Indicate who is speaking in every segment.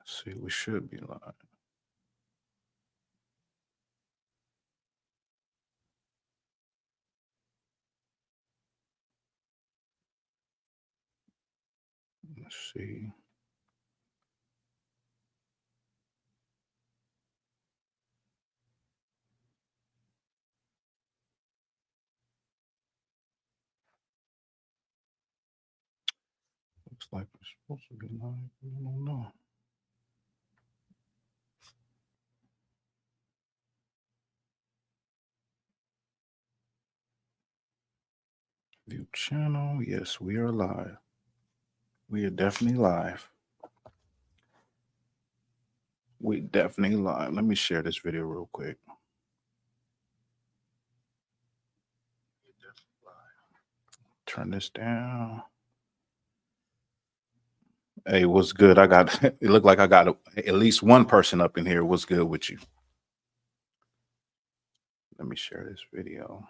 Speaker 1: Let's see, we should be live. Let's see. Looks like we're supposed to be live. I don't know. View channel. Yes, we are live. We are definitely live. We definitely live. Let me share this video real quick. Turn this down. Hey, what's good? I got it. Looked like I got at least one person up in here. What's good with you? Let me share this video.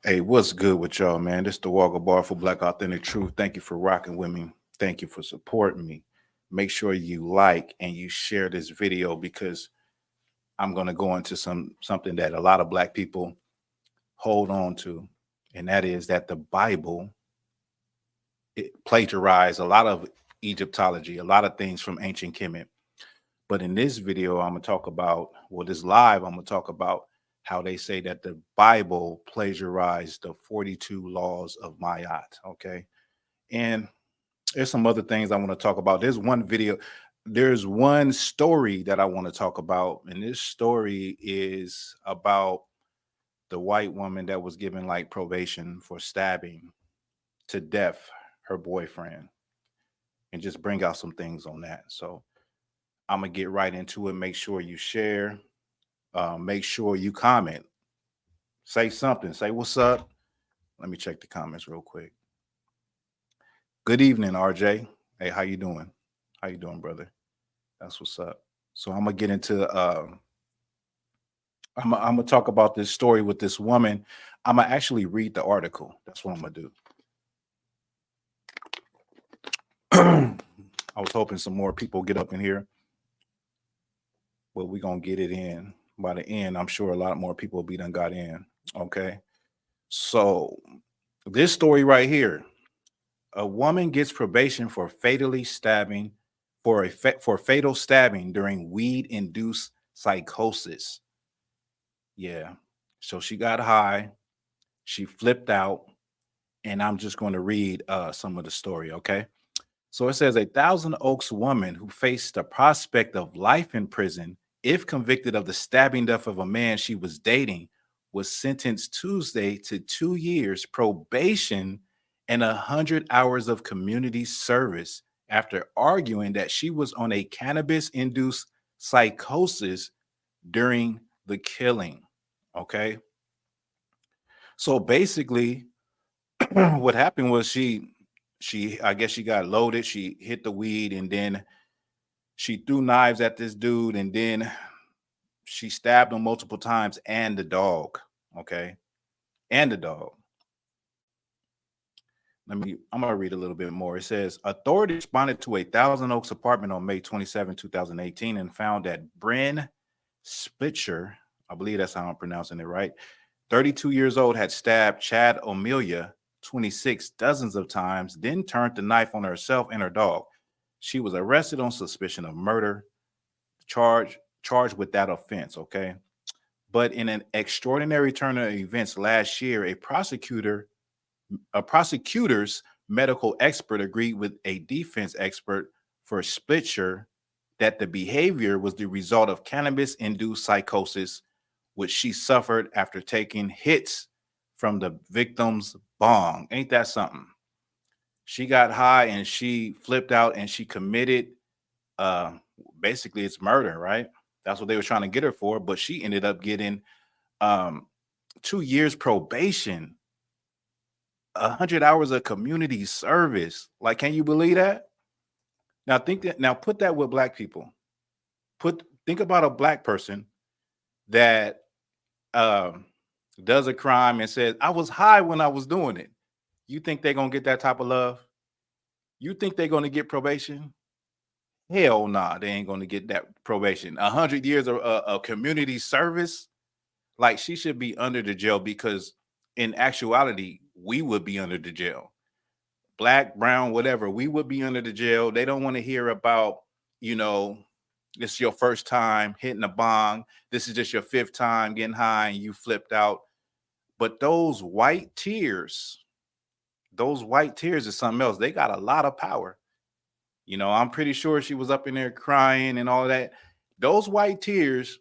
Speaker 1: Hey, what's good with y'all, man? This is Thawahgabar for Black Authentic Truth. Thank you for rocking with me. Thank you for supporting me. Make sure you like and you share this video because I'm going to go into something that a lot of Black people hold on to, and that is that the Bible plagiarized a lot of Egyptology, a lot of things from ancient Kemet. But in this video, I'm going to talk about, well, this live, I'm going to talk about how they say that the Bible plagiarized the 42 laws of Maat. Okay. And there's some other things I want to talk about. There's one story that I want to talk about. And this story is about the white woman that was given like probation for stabbing to death her boyfriend, and just bring out some things on that. So I'm going to get right into it. Make sure you share. Make sure you comment. Say something. Say what's up. Let me check the comments real quick. Good evening, RJ. Hey, how you doing? How you doing, brother? That's what's up. So I'm gonna get into. I'm gonna talk about this story with this woman. I'm gonna actually read the article. That's what I'm gonna do. I was hoping some more people get up in here, but we're gonna get it in by the end. I'm sure a lot more people will be done got in. Okay. So this story right here, a woman gets probation for fatally stabbing for fatal stabbing during weed-induced psychosis. Yeah. So she got high, she flipped out, and I'm just going to read some of the story, okay? So it says a Thousand Oaks woman who faced the prospect of life in prison if convicted of the stabbing death of a man she was dating was sentenced Tuesday to 2 years probation and 100 hours of community service after arguing that she was on a cannabis induced psychosis during the killing. Okay. So basically, what happened was she I guess she got loaded, she hit the weed, and then she threw knives at this dude, and then she stabbed him multiple times and the dog. Okay. And the dog. I'm gonna read a little bit more. It says authorities responded to a Thousand Oaks apartment on May 27, 2018, and found that Bryn Spitzer, I believe that's how I'm pronouncing it right, 32 years old, had stabbed Chad O'Melia, 26, dozens of times, then turned the knife on herself and her dog. She was arrested on suspicion of murder, charged with that offense. Okay. But in an extraordinary turn of events last year, a prosecutor's medical expert agreed with a defense expert for Spitzer that the behavior was the result of cannabis-induced psychosis, which she suffered after taking hits from the victim's bong. Ain't that something? She got high and she flipped out and she committed, uh, basically it's murder, right? That's what they were trying to get her for, but she ended up getting um, 2 years probation, 100 hours of community service. Like, can you believe that? Now put that with Black people. Think about a Black person that um, does a crime and says, I was high when I was doing it. You think they're going to get that type of love? You think they're going to get probation? Hell nah, they ain't going to get that probation. 100 years of community service. Like, she should be under the jail, because in actuality, we would be under the jail. Black, brown, whatever, we would be under the jail. They don't want to hear about, you know, this is your first time hitting a bong. This is just your fifth time getting high and you flipped out. But those white tears is something else. They got a lot of power. You know, I'm pretty sure she was up in there crying and all that. Those white tears,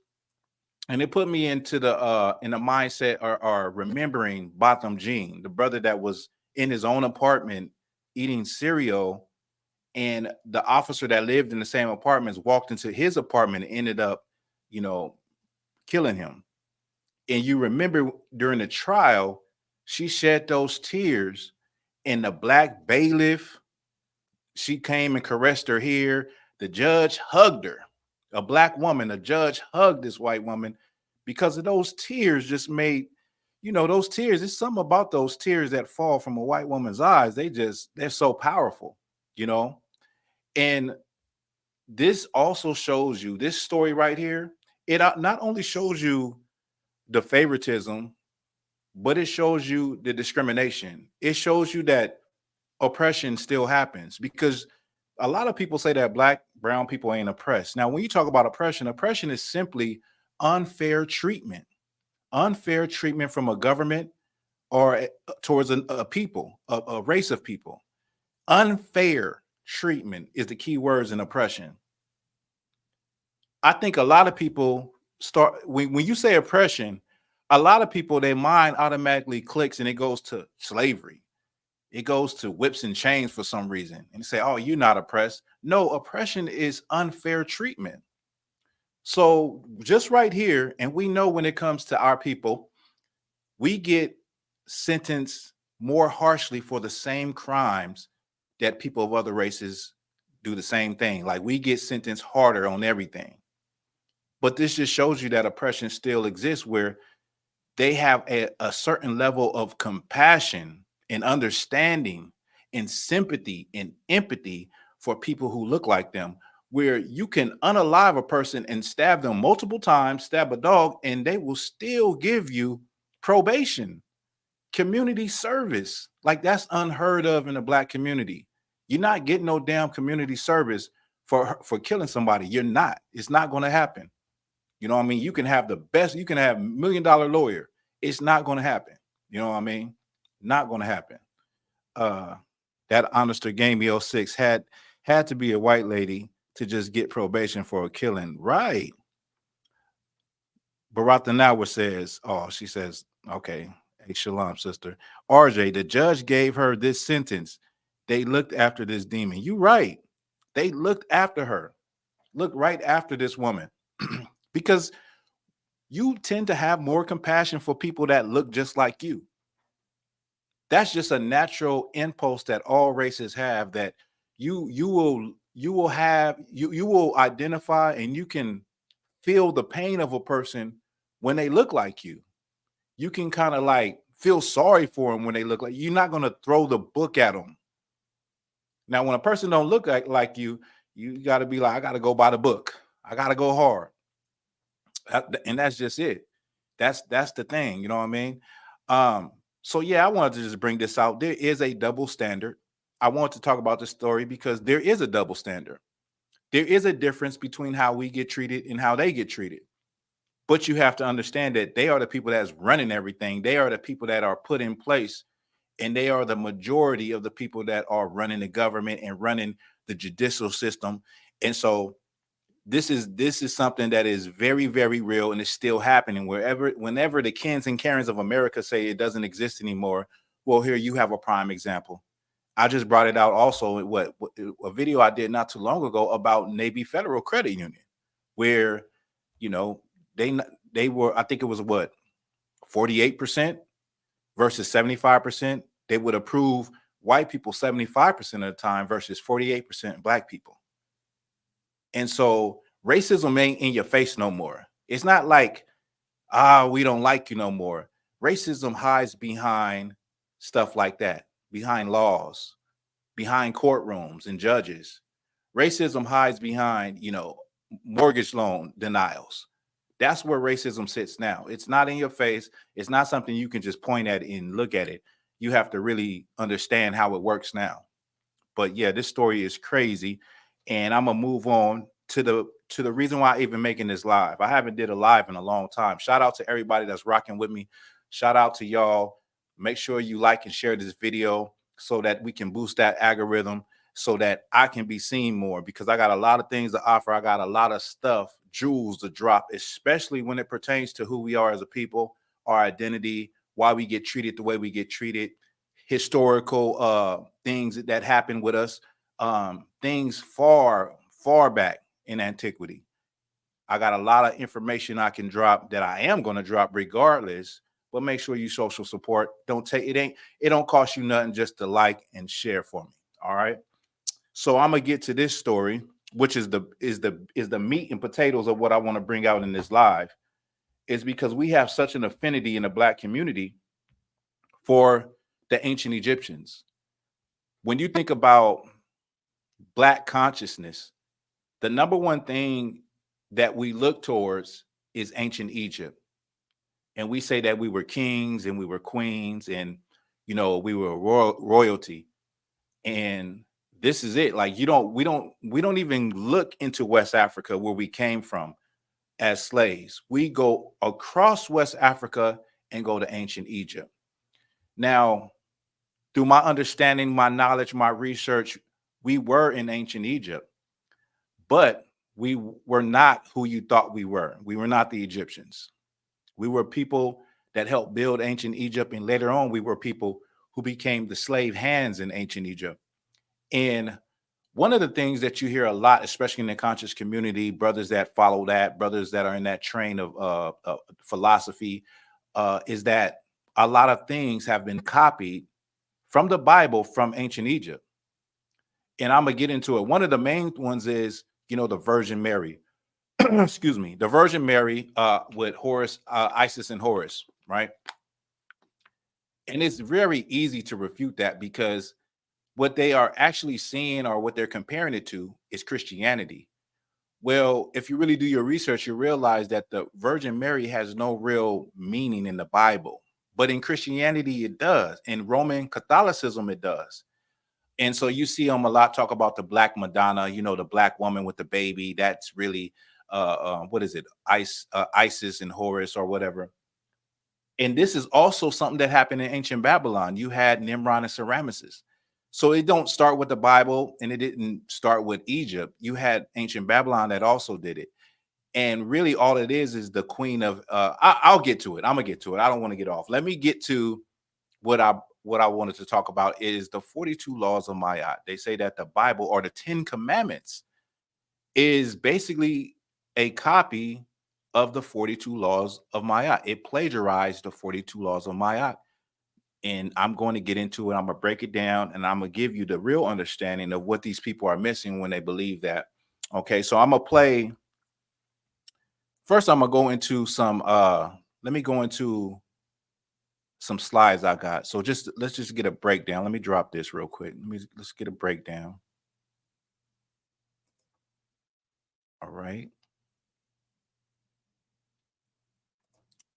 Speaker 1: and it put me into the mindset or remembering Botham Jean, the brother that was in his own apartment eating cereal, and the officer that lived in the same apartments walked into his apartment and ended up, you know, killing him. And you remember during the trial, she shed those tears, and the black bailiff, she came and caressed her here. The judge hugged her. A black woman, a judge hugged this white woman, because of those tears just made, you know, those tears. There's something about those tears that fall from a white woman's eyes. They're so powerful, you know. And this also shows you, this story right here, it not only shows you the favoritism, but it shows you the discrimination. It shows you that oppression still happens, because a lot of people say that black, brown people ain't oppressed. Now, when you talk about oppression, oppression is simply unfair treatment from a government or towards a people, a race of people. Unfair treatment is the key words in oppression. I think a lot of people start, when you say oppression, a lot of people, their mind automatically clicks and it goes to slavery. It goes to whips and chains for some reason, and say, oh, you're not oppressed. No, oppression is unfair treatment. So just right here, and we know when it comes to our people, we get sentenced more harshly for the same crimes that people of other races do the same thing. Like, we get sentenced harder on everything. But this just shows you that oppression still exists, where they have a certain level of compassion and understanding and sympathy and empathy for people who look like them, where you can unalive a person and stab them multiple times, stab a dog, and they will still give you probation, community service. Like, that's unheard of in the black community. You're not getting no damn community service for killing somebody. You're not. It's not going to happen. You know what I mean? You can have the best, you can have $1 million lawyer. It's not going to happen. You know what I mean? Not going to happen. That honester game 06 had to be a white lady to just get probation for a killing. Right. Barata Nawa says, oh, she says, okay, hey, shalom, sister. RJ, the judge gave her this sentence. They looked after this demon. You right. They looked after her. Look right after this woman. Because you tend to have more compassion for people that look just like you. That's just a natural impulse that all races have, that you will identify, and you can feel the pain of a person when they look like you. You can kind of like feel sorry for them when they look like you. You're not going to throw the book at them. Now, when a person don't look like you, you got to be like, I got to go by the book. I got to go hard. And that's just it. That's the thing. You know what I mean? So yeah, I wanted to just bring this out. There is a double standard. I want to talk about this story because there is a double standard. There is a difference between how we get treated and how they get treated. But you have to understand that they are the people that's running everything. They are the people that are put in place, and they are the majority of the people that are running the government and running the judicial system. And so this is something that is very, very real, and it's still happening whenever the Kens and Karens of America say it doesn't exist anymore. Well, here you have a prime example. I just brought it out also in a video I did not too long ago about Navy Federal Credit Union, where, you know, they were, I think it was 48% versus 75%. They would approve white people 75% of the time versus 48% black people. And so racism ain't in your face no more. It's not like We don't like you no more. Racism hides behind stuff like that, behind laws, behind courtrooms and judges. Racism hides behind, mortgage loan denials. That's where racism sits now. It's not in your face. It's not something you can just point at and look at it. You have to really understand how it works now. But yeah, this story is crazy, and I'm gonna move on to the reason why I even making this live. I haven't did a live in a long time. Shout out to everybody that's rocking with me. Shout out to y'all. Make sure you like and share this video so that we can boost that algorithm so that I can be seen more, because I got a lot of things to offer. I got a lot of stuff, jewels to drop, especially when it pertains to who we are as a people, our identity, why we get treated the way we get treated, historical things that happened with us, things far back in antiquity. I got a lot of information I can drop that I am going to drop regardless, but make sure you social support. It don't cost you nothing just to like and share for me. All right. So I'm gonna get to this story, which is the meat and potatoes of what I want to bring out in this live, is because we have such an affinity in the Black community for the ancient Egyptians. When you think about Black consciousness, the number one thing that we look towards is ancient Egypt. And we say that we were kings and we were queens and, we were royalty. And this is it. Like, we don't even look into West Africa, where we came from, as slaves. We go across West Africa and go to ancient Egypt. Now, through my understanding, my knowledge, my research, we were in ancient Egypt, but we were not who you thought we were. We were not the Egyptians. We were people that helped build ancient Egypt. And later on, we were people who became the slave hands in ancient Egypt. And one of the things that you hear a lot, especially in the conscious community, brothers that follow that, brothers that are in that train of philosophy, is that a lot of things have been copied from the Bible from ancient Egypt. And I'm gonna get into it. One of the main ones is, the Virgin Mary. Excuse me, the Virgin Mary with Horus, Isis and Horus, right? And it's very easy to refute that, because what they are actually seeing, or what they're comparing it to, is Christianity. Well, if you really do your research, you realize that the Virgin Mary has no real meaning in the Bible, but in Christianity it does. In Roman Catholicism it does. And so you see them a lot talk about the Black Madonna, the Black woman with the baby. That's really what is it, Isis and Horus or whatever. And this is also something that happened in ancient Babylon. You had Nimrod and Semiramis. So it don't start with the Bible, and it didn't start with Egypt. You had ancient Babylon that also did it. And really all it is the queen of I'll get to it. I'm gonna get to it. I don't want to get off. Let me get to what I wanted to talk about, is the 42 laws of Maat. They say that the Bible, or the 10 commandments, is basically a copy of the 42 laws of Maat. It plagiarized the 42 laws of Maat. And I'm going to get into it. I'm going to break it down, and I'm going to give you the real understanding of what these people are missing when they believe that. Okay, so I'm going to play. First, I'm going to go into some, let me go into some slides I got. So let's just get a breakdown. Let me drop this real quick. Let's get a breakdown. All right.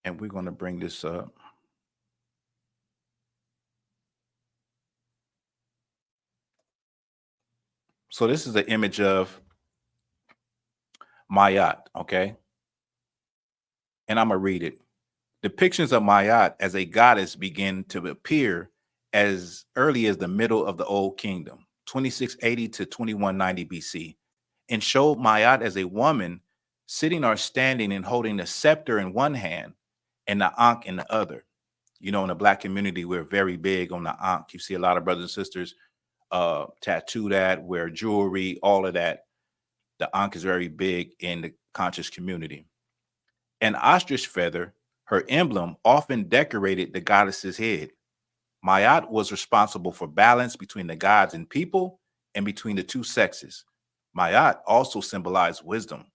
Speaker 1: And we're going to bring this up. So this is the image of Maat, okay? And I'm going to read it. Depictions of Maat as a goddess begin to appear as early as the middle of the Old Kingdom, 2680 to 2190 BC, and showed Maat as a woman sitting or standing and holding a scepter in one hand and the ankh in the other. In the Black community, we're very big on the ankh. You see a lot of brothers and sisters tattoo that, wear jewelry, all of that. The ankh is very big in the conscious community. An ostrich feather, her emblem, often decorated the goddess's head. Maat was responsible for balance between the gods and people, and between the two sexes. Maat also symbolized wisdom,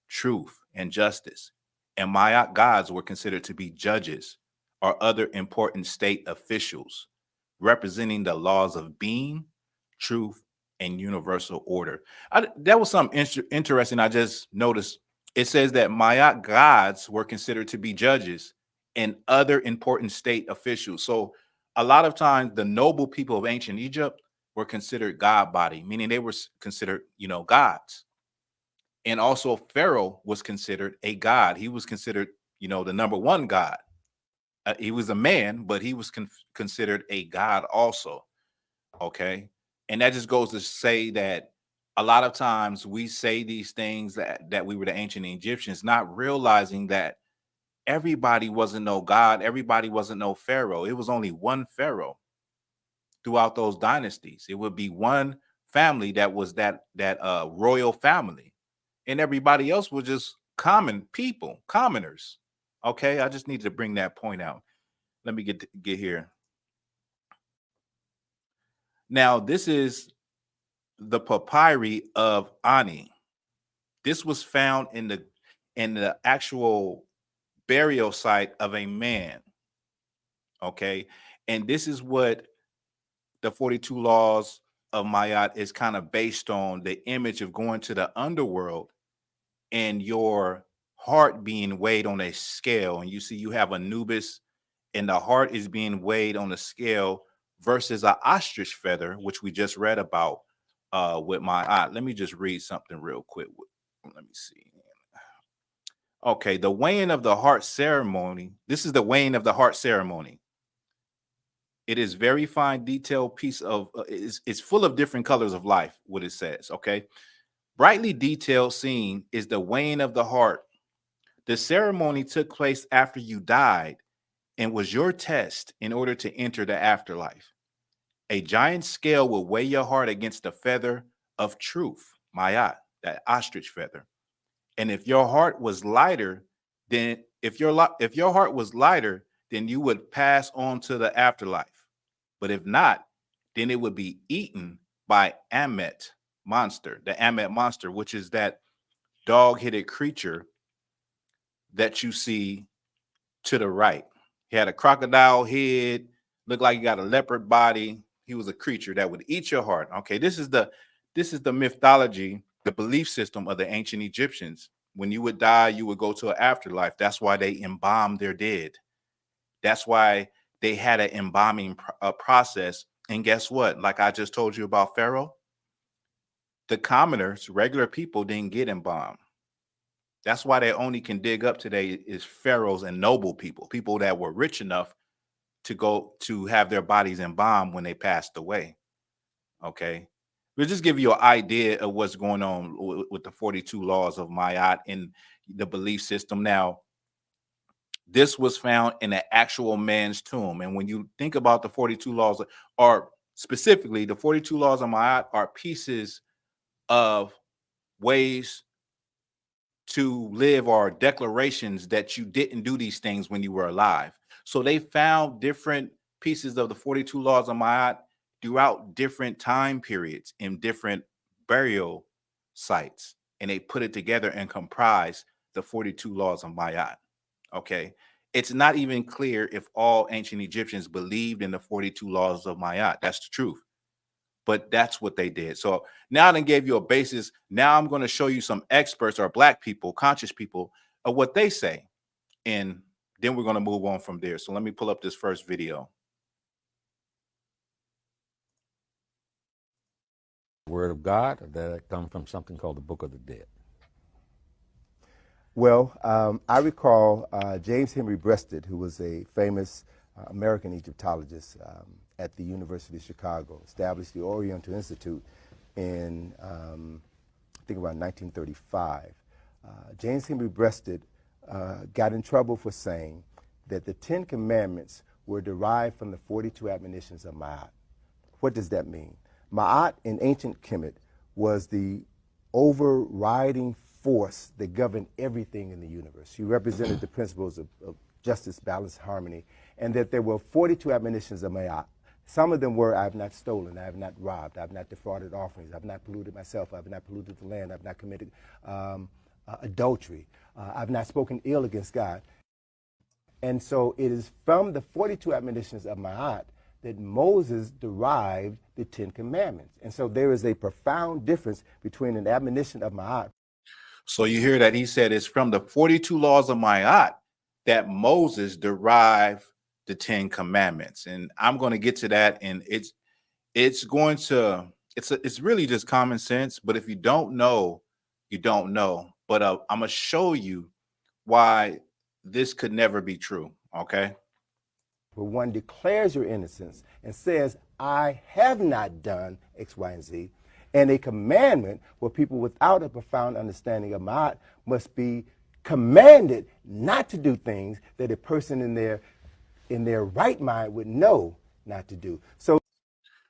Speaker 1: truth, and justice. and Maat gods were considered to be judges or other important state officials, representing the laws of being, truth, and universal order. That was something interesting. I just noticed it says that Maat gods were considered to be judges and other important state officials. So a lot of times the noble people of ancient Egypt were considered god body, meaning they were considered, gods. And also Pharaoh was considered a god. He was considered, the number one god. He was a man, but he was considered a god also. Okay. And that just goes to say that a lot of times we say these things that we were the ancient Egyptians, not realizing that everybody wasn't no god, everybody wasn't no pharaoh. It was only one pharaoh throughout those dynasties. It would be one family that was that royal family, and everybody else was just common people, commoners. Okay, I just needed to bring that point out. Let me get here. Now, this is the papyri of Ani. This was found in the actual burial site of a man. Okay, and this is what the 42 laws of Maat is kind of based on, the image of going to the underworld and your heart being weighed on a scale. And you see, you have Anubis, and the heart is being weighed on a scale versus an ostrich feather, which we just read about with Maat. Let me just read something real quick. Let me see. Okay, the weighing of the heart ceremony. This is the weighing of the heart ceremony. It is very fine, detailed piece of, it's full of different colors of life, what it says, okay? Brightly detailed scene is the weighing of the heart. The ceremony took place after you died and was your test in order to enter the afterlife. A giant scale will weigh your heart against the feather of truth, Maat, that ostrich feather. And if your heart was lighter, then if your heart was lighter, then you would pass on to the afterlife. But if not, then it would be eaten by Amet monster, the Amet monster, which is that dog-headed creature that you see to the right. He had a crocodile head, looked like he got a leopard body. He was a creature that would eat your heart. Okay, this is the mythology, the belief system of the ancient Egyptians. When you would die, you would go to an afterlife. That's why they embalmed their dead. That's why they had an embalming process. And guess what? Like I just told you about Pharaoh, the commoners, regular people, didn't get embalmed. That's why they only can dig up today is pharaohs and noble people, people that were rich enough to go to have their bodies embalmed when they passed away. Okay. We'll just give you an idea of what's going on with the 42 laws of Maat in the belief system. Now, this was found in an actual man's tomb. And when you think about the 42 laws, or specifically the 42 laws of Maat, are pieces of ways to live, or declarations that you didn't do these things when you were alive. So they found different pieces of the 42 laws of Maat throughout different time periods in different burial sites, and they put it together and comprise the 42 laws of Maat. Okay, it's not even clear if all ancient Egyptians believed in the 42 laws of Maat. That's the truth, but that's what they did. So now I gave you a basis. Now I'm going to show you some experts, or Black people, conscious people, of what they say, and then we're going to move on from there. So let me pull up this first video.
Speaker 2: Word of God, that come from something called the Book of the Dead?
Speaker 3: Well, I recall James Henry Breasted, who was a famous American Egyptologist at the University of Chicago, established the Oriental Institute in, I think, around 1935. James Henry Breasted got in trouble for saying that the 10 Commandments were derived from the 42 admonitions of Maat. What does that mean? Maat in ancient Kemet was the overriding force that governed everything in the universe. She represented the principles of justice, balance, harmony, and that there were 42 admonitions of Maat. Some of them were, I have not stolen, I have not robbed, I have not defrauded offerings, I have not polluted myself, I have not polluted the land, I have not committed adultery. I've not spoken ill against God. And so it is from the 42 admonitions of Maat that Moses derived the 10 commandments. And so there is a profound difference between an admonition of Maat.
Speaker 1: So you hear that he said it's from the 42 laws of Maat that Moses derived the 10 commandments. And I'm going to get to that. And it's really just common sense. But if you don't know, you don't know. But I'm going to show you why this could never be true. Okay.
Speaker 3: Where one declares your innocence and says, I have not done X, Y, and Z. And a commandment where people without a profound understanding of Maat must be commanded not to do things that a person in their right mind would know not to do.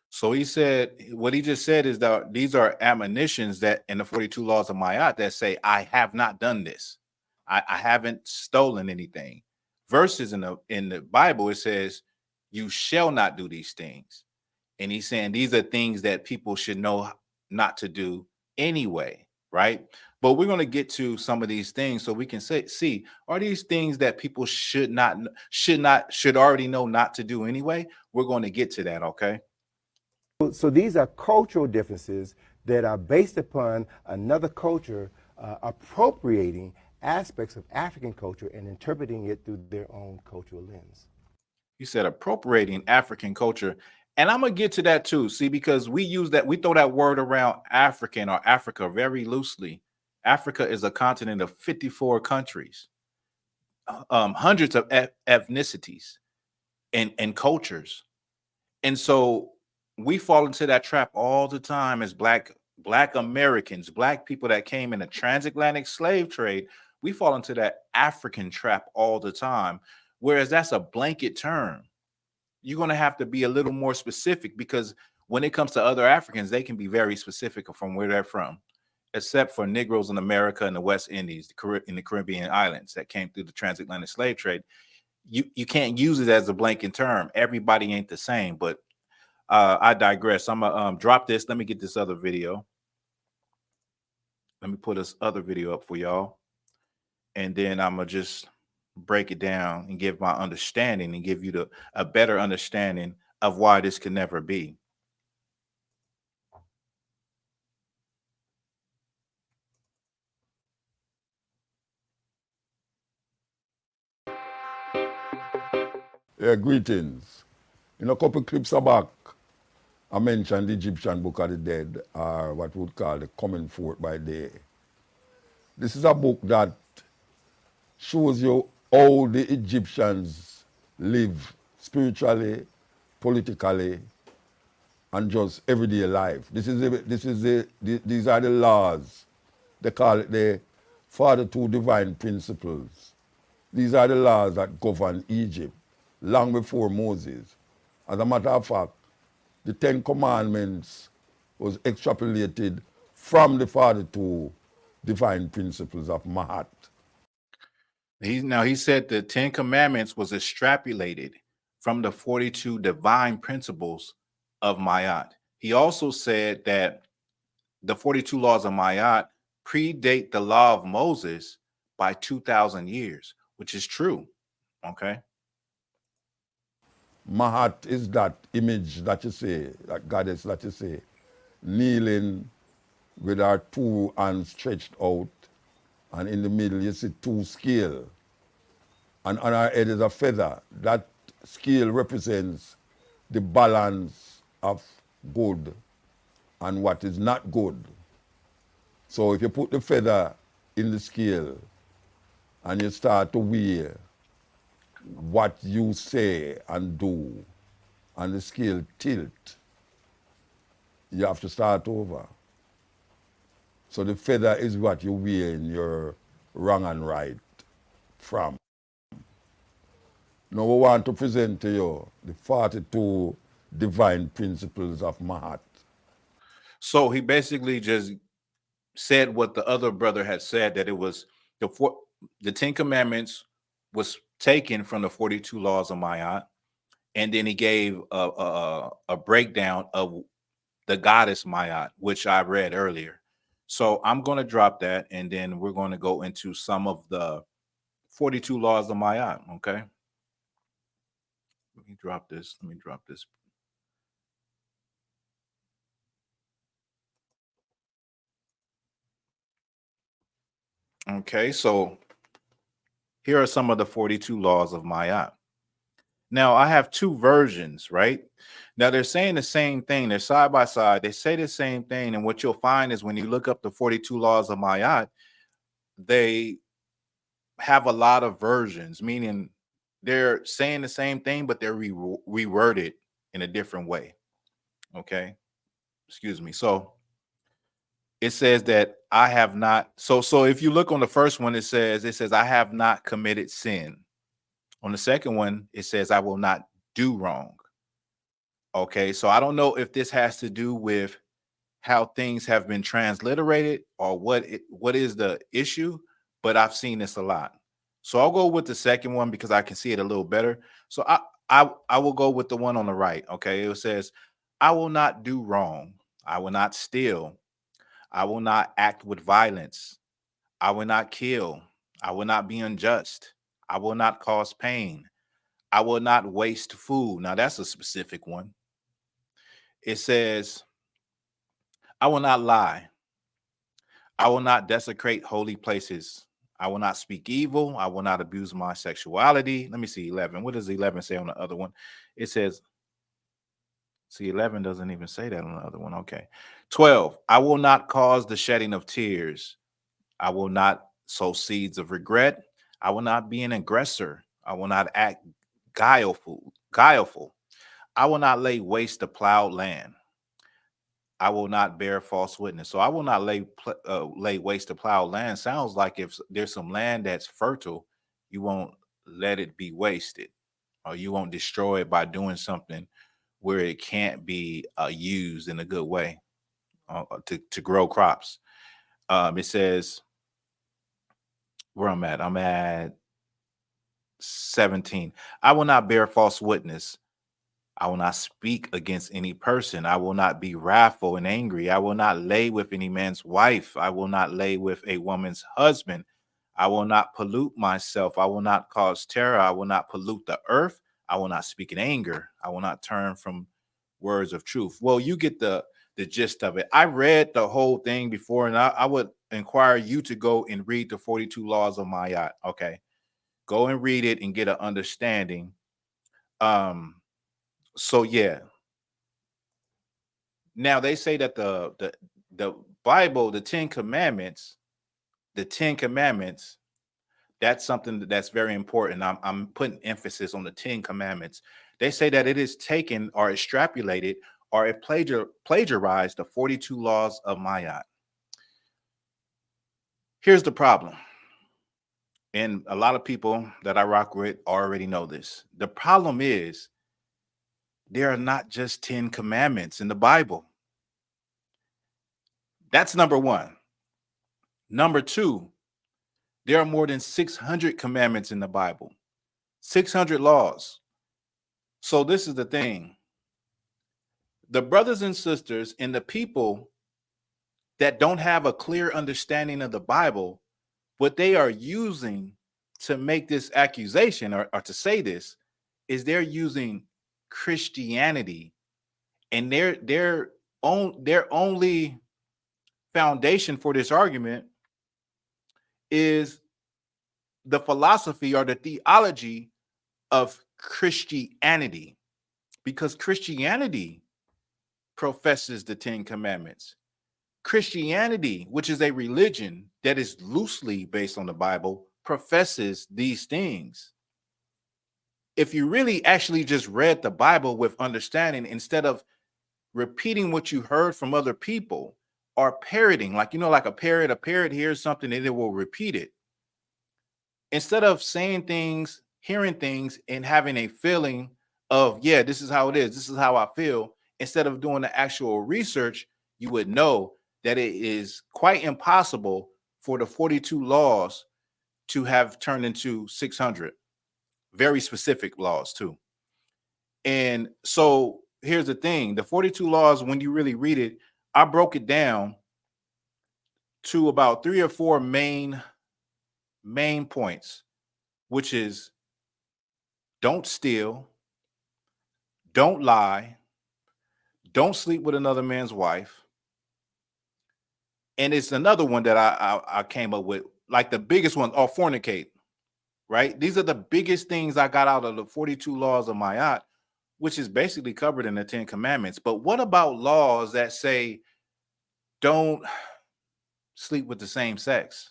Speaker 1: So he said, what he just said is that these are admonitions that in the 42 laws of Maat that say, I have not done this. I haven't stolen anything. Verses in the Bible, it says, you shall not do these things. And he's saying these are things that people should know not to do anyway, right? But we're going to get to some of these things so we can see, are these things that people should already know not to do anyway? We're going to get to that, okay?
Speaker 3: So these are cultural differences that are based upon another culture appropriating aspects of African culture and interpreting it through their own cultural lens.
Speaker 1: You said appropriating African culture. And I'm going to get to that too. See, because we throw that word around African or Africa very loosely. Africa is a continent of 54 countries, hundreds of ethnicities and cultures. And so we fall into that trap all the time as black Americans, black people that came in a transatlantic slave trade. We fall into that African trap all the time, whereas that's a blanket term. You're going to have to be a little more specific, because when it comes to other Africans, they can be very specific from where they're from, except for Negroes in America and the West Indies, in the Caribbean islands that came through the transatlantic slave trade. You can't use it as a blanket term. Everybody ain't the same, but I digress. I'm going to drop this. Let me get this other video. Let me put this other video up for y'all. And then I'm going to just break it down and give my understanding and give you a better understanding of why this can never be.
Speaker 4: Yeah, greetings. In a couple clips back, I mentioned the Egyptian Book of the Dead, or what we would call the Coming Forth by Day. This is a book that shows you how the Egyptians live spiritually, politically, and just everyday life. These are the laws. They call it the 42 divine principles. These are the laws that govern Egypt long before Moses. As a matter of fact, the 10 Commandments was extrapolated from the 42 divine principles of Maat.
Speaker 1: He said the 10 Commandments was extrapolated from the 42 divine principles of Maat. He also said that the 42 laws of Maat predate the law of Moses by 2,000 years, which is true. Okay.
Speaker 4: Maat is that image that you see, that goddess that you see, kneeling with her two hands stretched out, and in the middle you see two scales. And on her head is a feather. That scale represents the balance of good and what is not good. So if you put the feather in the scale and you start to weigh what you say and do, and the scale tilt, you have to start over. So the feather is what you weigh in your wrong and right from. Now we want to present to you the 42 divine principles of Maat.
Speaker 1: So he basically just said what the other brother had said, that it was the 10 Commandments was taken from the 42 laws of Maat, and then he gave a breakdown of the goddess Maat, which I read earlier. So I'm going to drop that, and then we're going to go into some of the 42 laws of Maat. Okay. Let me drop this. Let me drop this. Okay. So here are some of the 42 laws of Maat. Now, I have two versions, right? Now, they're saying the same thing. They're side by side. They say the same thing. And what you'll find is when you look up the 42 laws of Maat, they have a lot of versions, meaning they're saying the same thing, but they're reworded in a different way. Okay. Excuse me. So it says that I have not. So if you look on the first one, it says, I have not committed sin. On the second one, it says, I will not do wrong. Okay. So I don't know if this has to do with how things have been transliterated or what is the issue, but I've seen this a lot. So I'll go with the second one because I can see it a little better. So I will go with the one on the right. Okay. It says, I will not do wrong. I will not steal. I will not act with violence. I will not kill. I will not be unjust. I will not cause pain. I will not waste food. Now that's a specific one. It says, I will not lie. I will not desecrate holy places. I will not speak evil. I will not abuse my sexuality. Let me see 11. What does 11 say on the other one? It says, see, 11 doesn't even say that on the other one. Okay. 12. I will not cause the shedding of tears. I will not sow seeds of regret. I will not be an aggressor. I will not act guileful. I will not lay waste the plowed land. I will not bear false witness. So I will not lay waste to plowed land. Sounds like if there's some land that's fertile, you won't let it be wasted, or you won't destroy it by doing something where it can't be used in a good way to grow crops. It says where I'm at 17. I will not bear false witness. I will not speak against any person. I will not be wrathful and angry. I will not lay with any man's wife. I will not lay with a woman's husband. I will not pollute myself. I will not cause terror. I will not pollute the earth. I will not speak in anger. I will not turn from words of truth. Well, you get the gist of it. I read the whole thing before, and I would inquire you to go and read the 42 laws of Maat. Okay. Go and read it and get an understanding. So yeah. Now they say that the Bible, the Ten Commandments, that's something that's very important. I'm putting emphasis on the Ten Commandments. They say that it is taken or extrapolated or it plagiarized the 42 laws of Maat. Here's the problem. And a lot of people that I rock with already know this. The problem is there are not just 10 commandments in the Bible. That's number one. Number two, there are more than 600 commandments in the Bible, 600 laws. So this is the thing. The brothers and sisters and the people that don't have a clear understanding of the Bible, what they are using to make this accusation or to say this is they're using Christianity, and their only foundation for this argument is the philosophy or the theology of Christianity, because Christianity professes the 10 commandments. Christianity, which is a religion that is loosely based on the Bible, professes these things. If you really actually just read the Bible with understanding instead of repeating what you heard from other people or parroting, like, like a parrot hears something and it will repeat it. Instead of saying things, hearing things, and having a feeling of, yeah, this is how it is, this is how I feel, instead of doing the actual research, you would know that it is quite impossible for the 42 laws to have turned into 600 very specific laws too. And so here's the thing, the 42 laws, when you really read it, I broke it down to about 3 or 4 main points, which is don't steal, don't lie, don't sleep with another man's wife. And it's another one that I came up with, like the biggest one, or fornicate, right? These are the biggest things I got out of the 42 laws of Maat, which is basically covered in the 10 commandments. But what about laws that say don't sleep with the same sex?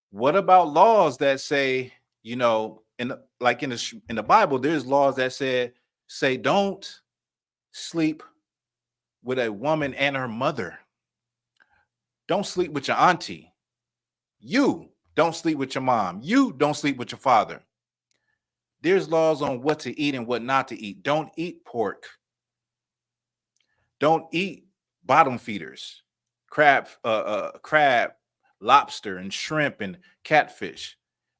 Speaker 1: What about laws that say, you know, in the Bible, there's laws that say don't sleep with a woman and her mother. Don't sleep with your auntie. You don't sleep with your mom. You don't sleep with your father. There's laws on what to eat and what not to eat. Don't eat pork. Don't eat bottom feeders, crab, lobster, and shrimp and catfish.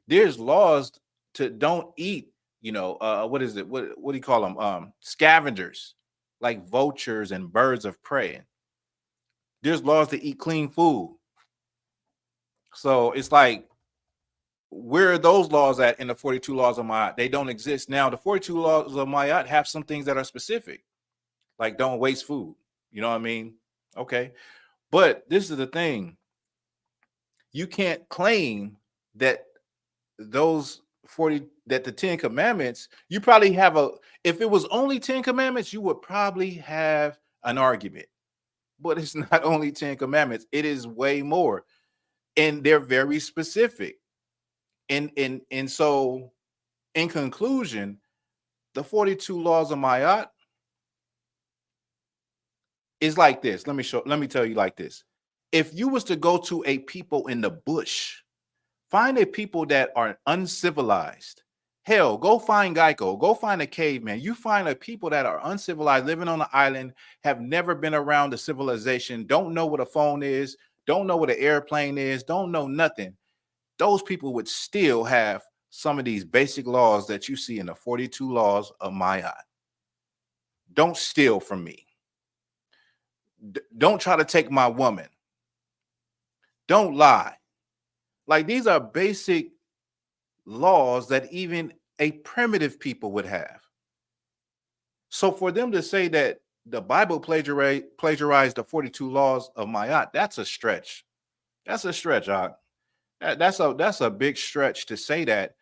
Speaker 1: There's laws to don't eat. What is it? What do you call them? Scavengers, like vultures and birds of prey. There's laws to eat clean food. So it's like, where are those laws at in the 42 laws of Maat? They don't exist. Now, the 42 laws of Maat have some things that are specific, like don't waste food. You know what I mean? Okay. But this is the thing. You can't claim that the 10 commandments, you probably have if it was only 10 commandments, you would probably have an argument. But it's not only 10 commandments. It is way more. And they're very specific. And so in conclusion, the 42 laws of Maat is like this. Let me tell you like this. If you was to go to a people in the bush, find a people that are uncivilized. Hell, go find Geico, go find a caveman. You find a people that are uncivilized, living on an island, have never been around the civilization, don't know what a phone is, don't know what an airplane is, don't know nothing. Those people would still have some of these basic laws that you see in the 42 laws of Maat. Don't steal from me. Don't try to take my woman. Don't lie. Like, these are basic laws that even a primitive people would have. So for them to say that the Bible plagiarized the 42 laws of Maat, that's a stretch. That's a stretch, that's a big stretch to say that.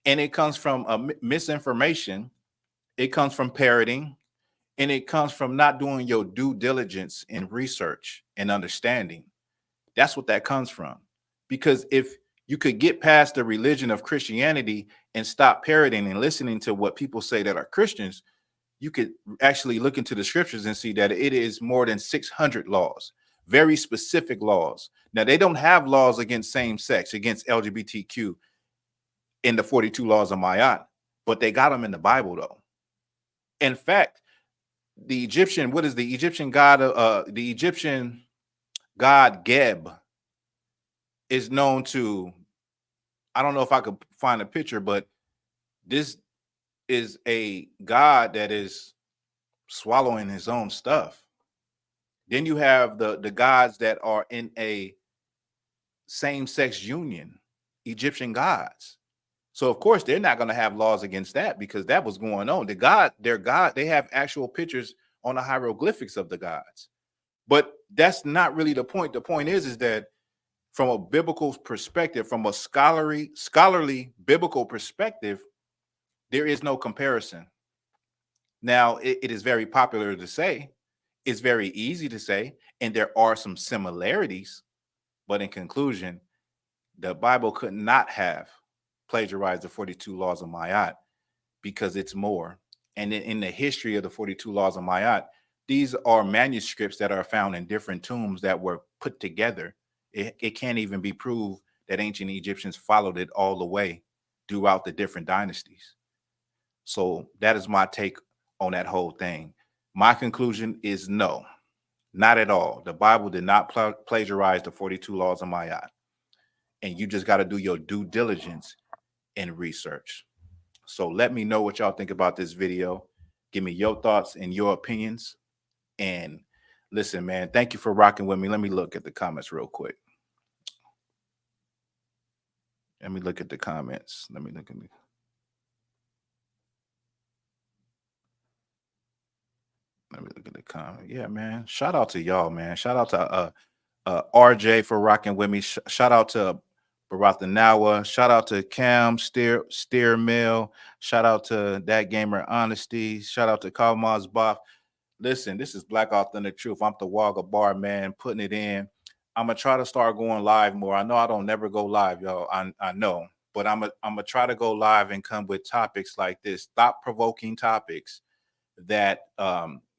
Speaker 1: And it comes from misinformation. It comes from parroting, and it comes from not doing your due diligence in research and understanding. That's what that comes from. Because if you could get past the religion of Christianity and stop parroting and listening to what people say that are Christians, you could actually look into the scriptures and see that it is more than 600 laws, very specific laws. Now, they don't have laws against same sex, against LGBTQ in the 42 laws of Maat, but they got them in the Bible, though. In fact, the Egyptian god Geb is known to, I don't know if I could find a picture, but this is a god that is swallowing his own stuff. Then you have the gods that are in a same-sex union, Egyptian gods. So of course they're not going to have laws against that, because that was going on. Their god, they have actual pictures on the hieroglyphics of the gods. But that's not really the point. The point is that from a biblical perspective, from a scholarly biblical perspective, there is no comparison. Now, it is very popular to say, it's very easy to say, and there are some similarities, but in conclusion, the Bible could not have plagiarized the 42 laws of Maat, because it's more. And in the history of the 42 laws of Maat, these are manuscripts that are found in different tombs that were put together. It can't even be proved that ancient Egyptians followed it all the way throughout the different dynasties. So that is my take on that whole thing. My conclusion is no, not at all. The Bible did not plagiarize the 42 laws of Maat. And you just got to do your due diligence and research. So let me know what y'all think about this video. Give me your thoughts and your opinions. And Listen, man, thank you for rocking with me. Let me look at the comments real quick. Let me look at the comments. Let me look at the. Let me look at the comment. Yeah, man. Shout out to y'all, man. Shout out to RJ for rocking with me. Shout out to Baratha Nawa. Shout out to Cam Steer Mill. Shout out to That Gamer Honesty. Shout out to Kalmaz Boff. Listen, this is Black Authentic Truth. I'm Thawahgabar, man, putting it in. I'm gonna try to start going live more. I know I don't never go live, y'all. I know, but I'm gonna try to go live and come with topics like this, thought-provoking topics that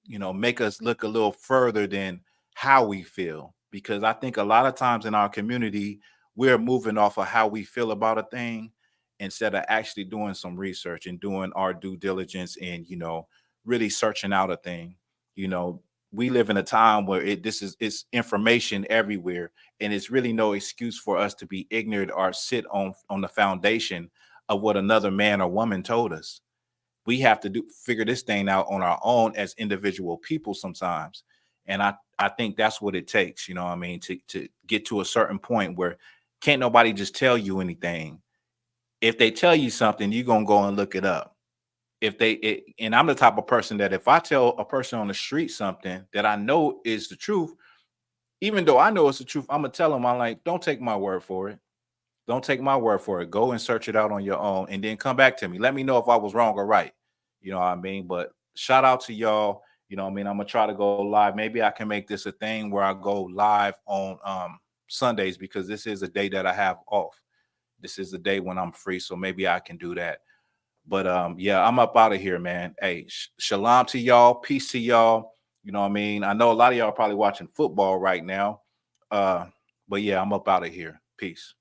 Speaker 1: make us look a little further than how we feel. Because I think a lot of times in our community, we're moving off of how we feel about a thing instead of actually doing some research and doing our due diligence and really searching out a thing. We live in a time where it's information everywhere, and it's really no excuse for us to be ignorant or sit on the foundation of what another man or woman told us. We have to figure this thing out on our own as individual people sometimes. And I think that's what it takes, you know what I mean, to get to a certain point where can't nobody just tell you anything. If they tell you something, you're gonna go and look it up. And I'm the type of person that if I tell a person on the street something that I know is the truth, even though I know it's the truth, I'm gonna tell them, I'm like, don't take my word for it. Don't take my word for it. Go and search it out on your own and then come back to me. Let me know if I was wrong or right. You know what I mean? But shout out to y'all. You know what I mean? I'm going to try to go live. Maybe I can make this a thing where I go live on Sundays, because this is a day that I have off. This is the day when I'm free. So maybe I can do that. But yeah, I'm up out of here, man. Hey, shalom to y'all. Peace to y'all. You know what I mean? I know a lot of y'all are probably watching football right now. But yeah, I'm up out of here. Peace.